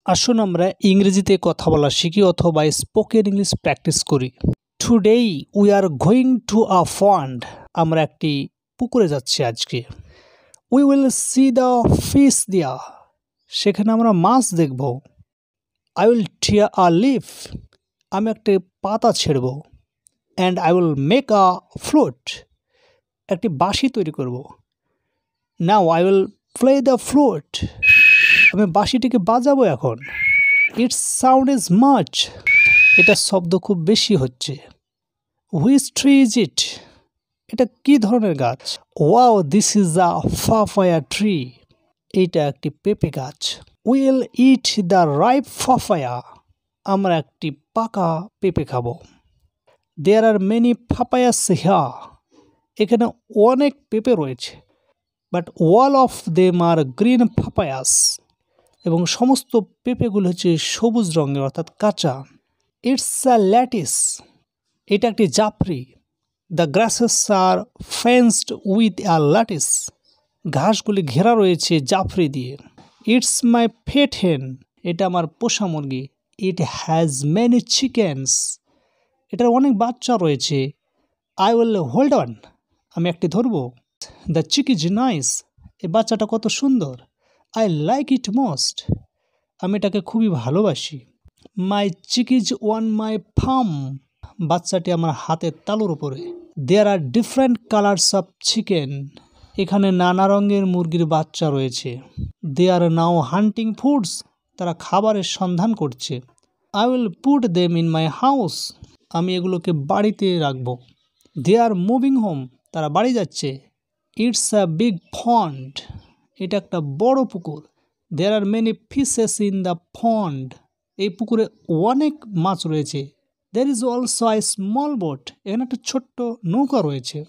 আসুন আমরা ইংরেজিতে কথা বলা শিখি অথবা স্পোকেন ইংলিশ প্র্যাকটিস করি। Today we are going to a pond. আমরা একটি পুকুরে যাচ্ছি আজকে। We will see the fish there. সেখানে আমরা মাছ দেখব। I will tear a leaf. আমি একটি পাতা ছেড়ব। And I will make a flute. একটি বাঁশি তৈরি করব। Now I will play the flute. আমি বাঁশিটিকে বাজাবো এখন। Its sound is much. এটা শব্দ খুব বেশি হচ্ছে। Which tree is it? এটা কি ধরনের গাছ? Wow, this is a papaya tree. এইটা একটি পেঁপে গাছ। Will eat the ripe papaya. আমরা একটি পাকা পেঁপে খাবো। There are many papayas here. এখানে অনেক পেঁপে রয়েছে। But all of them are green papayas. এবং সমস্ত পেঁপেগুলো হচ্ছে সবুজ রঙের অর্থাৎ কাঁচা। It's a lattice. এটা একটি জাফরি। The grasses are fenced with a lattice. ঘাসগুলি ঘেরা রয়েছে জাফরি দিয়ে। ইটস মাই পেট হেন। এটা আমার পোষা মুরগি। It has many chickens. এটার অনেক বাচ্চা রয়েছে। I will hold on. আমি একটি ধরবো। The chick is nice. এই বাচ্চাটা কত সুন্দর। I like it most. আমি এটাকে খুবই ভালোবাসি। My chick is on my farm. বাচ্চাটি আমার হাতের তালুর উপরে। There are different colours of chicken. এখানে নানা রঙের মুরগির বাচ্চা রয়েছে। They are now hunting foods. তারা খাবারের সন্ধান করছে। I will put them in my house. আমি এগুলোকে বাড়িতে রাখবো। They are moving home. তারা বাড়ি যাচ্ছে। It's a big pond. এটা একটা বড় পুকুর। There are many fishes in the pond. এই পুকুরে অনেক মাছ রয়েছে। There is also a small boat. এখানে একটা ছোট্ট নৌকা রয়েছে।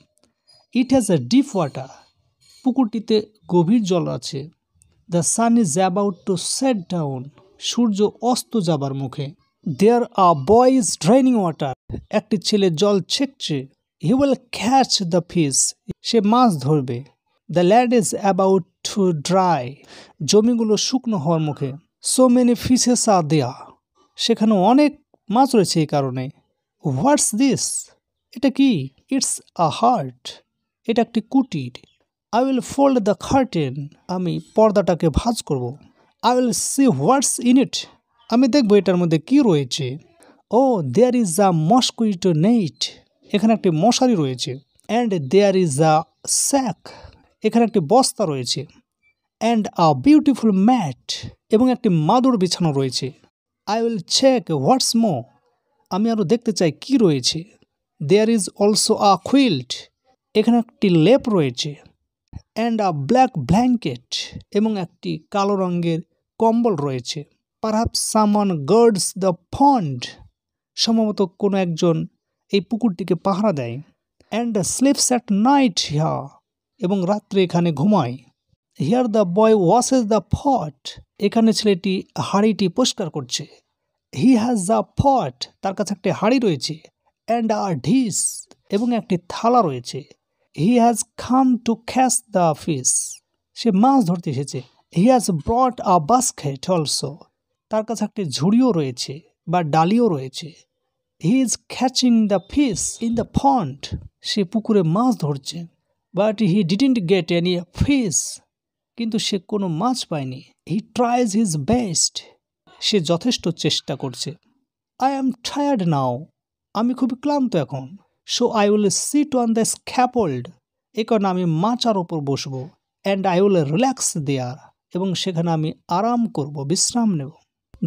It has a deep water. পুকুরটিতে গভীর জল আছে। The sun is about to set down. সূর্য অস্ত যাবার মুখে। There a boy is draining water. একটি ছেলে জল ছেঁকছে। He will catch the fish. সে মাছ ধরবে। The land is about to dry. জমিগুলো শুকনো হওয়ার মুখে। So many fishes are there. সেখানে অনেক মাছ রয়েছে এই কারণে। What's this? এটা কি? It's a hut. এটা একটি কুটির। I will fold the curtain. আমি পর্দাটাকে ভাঁজ করব। I will see what's in it. আমি দেখবো এটার মধ্যে কি রয়েছে। Oh, there is a mosquito net. এখানে একটি মশারি রয়েছে। And there is a sack. এখানে একটি বস্তা রয়েছে। And a beautiful mat. এবং একটি মাদুর বিছানো রয়েছে। I will check what's more. আমি আরও দেখতে চাই কি রয়েছে। There is also a quilt. এখানে একটি লেপ রয়েছে। And a black blanket. এবং একটি কালো রঙের কম্বল রয়েছে। Perhaps someone guards the pond. সম্ভবত কোনো একজন এই পুকুরটিকে পাহারা দেয়। And sleeps at night here. এবং রাত্রে এখানে ঘুমায়। Here the boy washes the pot. এখানে ছেলেটি হাঁড়িটি পরিষ্কার করছে। He has the pot. তার কাছে একটি হাঁড়ি রয়েছে। And a dish. এবং একটি থালা রয়েছে। He has come to catch the fish. সে মাছ ধরতে এসেছে। He has brought a basket also. তার কাছে একটি ঝুড়িও রয়েছে বা ডালিও রয়েছে। He is catching the fish in the pond. সে পুকুরে মাছ ধরছে। But he didn't get any fish. কিন্তু সে কোনো মাছ পায়নি। He tries his best. সে যথেষ্ট চেষ্টা করছে। I am tired now. আমি খুবই ক্লান্ত এখন। So I will sit on the scaffold. এ কারণে আমি মাচার ওপর বসবো। And I will relax there. এবং সেখানে আমি আরাম করব, বিশ্রাম নেব।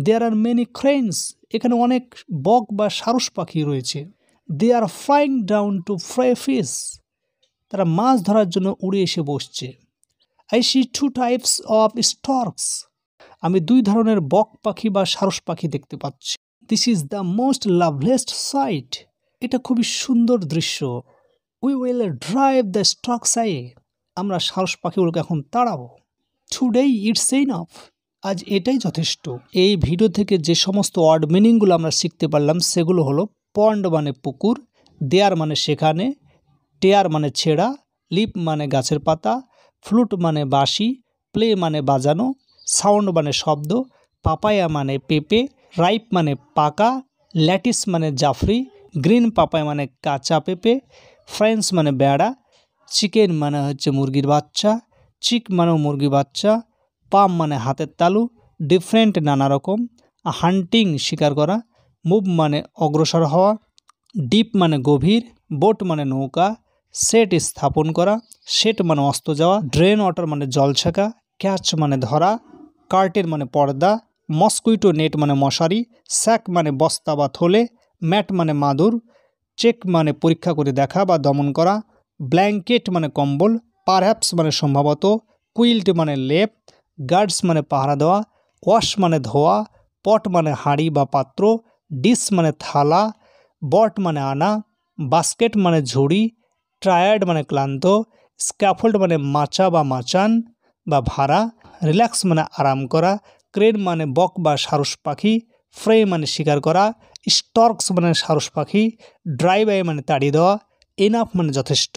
There are many cranes. এখানে অনেক বক বা সারস পাখি রয়েছে। They are flying down to fry fish. তারা মাছ ধরার জন্য উড়ে এসে বসছে। I see two types of storks. আমি দুই ধরনের বক পাখি বা সারস পাখি দেখতে পাচ্ছি। This is the most loveliest sight. এটা খুবই সুন্দর দৃশ্য। We will drive the storks I. আমরা সারস পাখিগুলোকে এখন তাড়াবো। Today it's enough. আজ এটাই যথেষ্ট। এই ভিডিও থেকে যে সমস্ত ওয়ার্ড মিনিংগুলো আমরা শিখতে পারলাম সেগুলো হলো পন্ড মানে পুকুর, দেয়ার মানে সেখানে, টেয়ার মানে ছেঁড়া, লিপ মানে গাছের পাতা, ফ্লুট মানে বাঁশি, প্লে মানে বাজানো, সাউন্ড মানে শব্দ, পাপায়া মানে পেঁপে, রাইপ মানে পাকা, ল্যাটিস মানে জাফরি, গ্রিন পাপায়া মানে কাঁচা পেঁপে, ফ্রেঞ্চ মানে বেড়া, চিকেন মানে হচ্ছে মুরগির বাচ্চা, চিক মানেও মুরগি বাচ্চা, পাম মানে হাতের তালু, ডিফারেন্ট নানা রকম, হান্টিং শিকার করা, মুভ মানে অগ্রসর হওয়া, ডিপ মানে গভীর, বোট মানে নৌকা, সেট স্থাপন করা, সেট মানে অস্ত যাওয়া, ড্রেন ওয়াটার মানে জল ছাকা, ক্যাচ মানে ধরা, কার্টেন মানে পর্দা, মস্কুইটো নেট মানে মশারি, স্যাক মানে বস্তা বা থলে, ম্যাট মানে মাদুর, চেক মানে পরীক্ষা করে দেখা বা দমন করা, ব্ল্যাঙ্কেট মানে কম্বল, পারহ্যাপস মানে সম্ভবত, কুইল্ট মানে লেপ, গার্ডস মানে পাহারা দেওয়া, ওয়াশ মানে ধোয়া, পট মানে হাঁড়ি বা পাত্র, ডিশ মানে থালা, বট মানে আনা, বাস্কেট মানে ঝুড়ি, টায়ার্ড মানে ক্লান্ত, স্ক্যাফোল্ড মানে মাচা বা মাচান বা ভাড়া, রিল্যাক্স মানে আরাম করা, ক্রেন মানে বক বা সারস পাখি, ফ্রে মানে শিকার করা, স্টর্কস মানে সারস পাখি, ড্রাইভ মানে তাড়িয়ে দেওয়া, এনাফ মানে যথেষ্ট।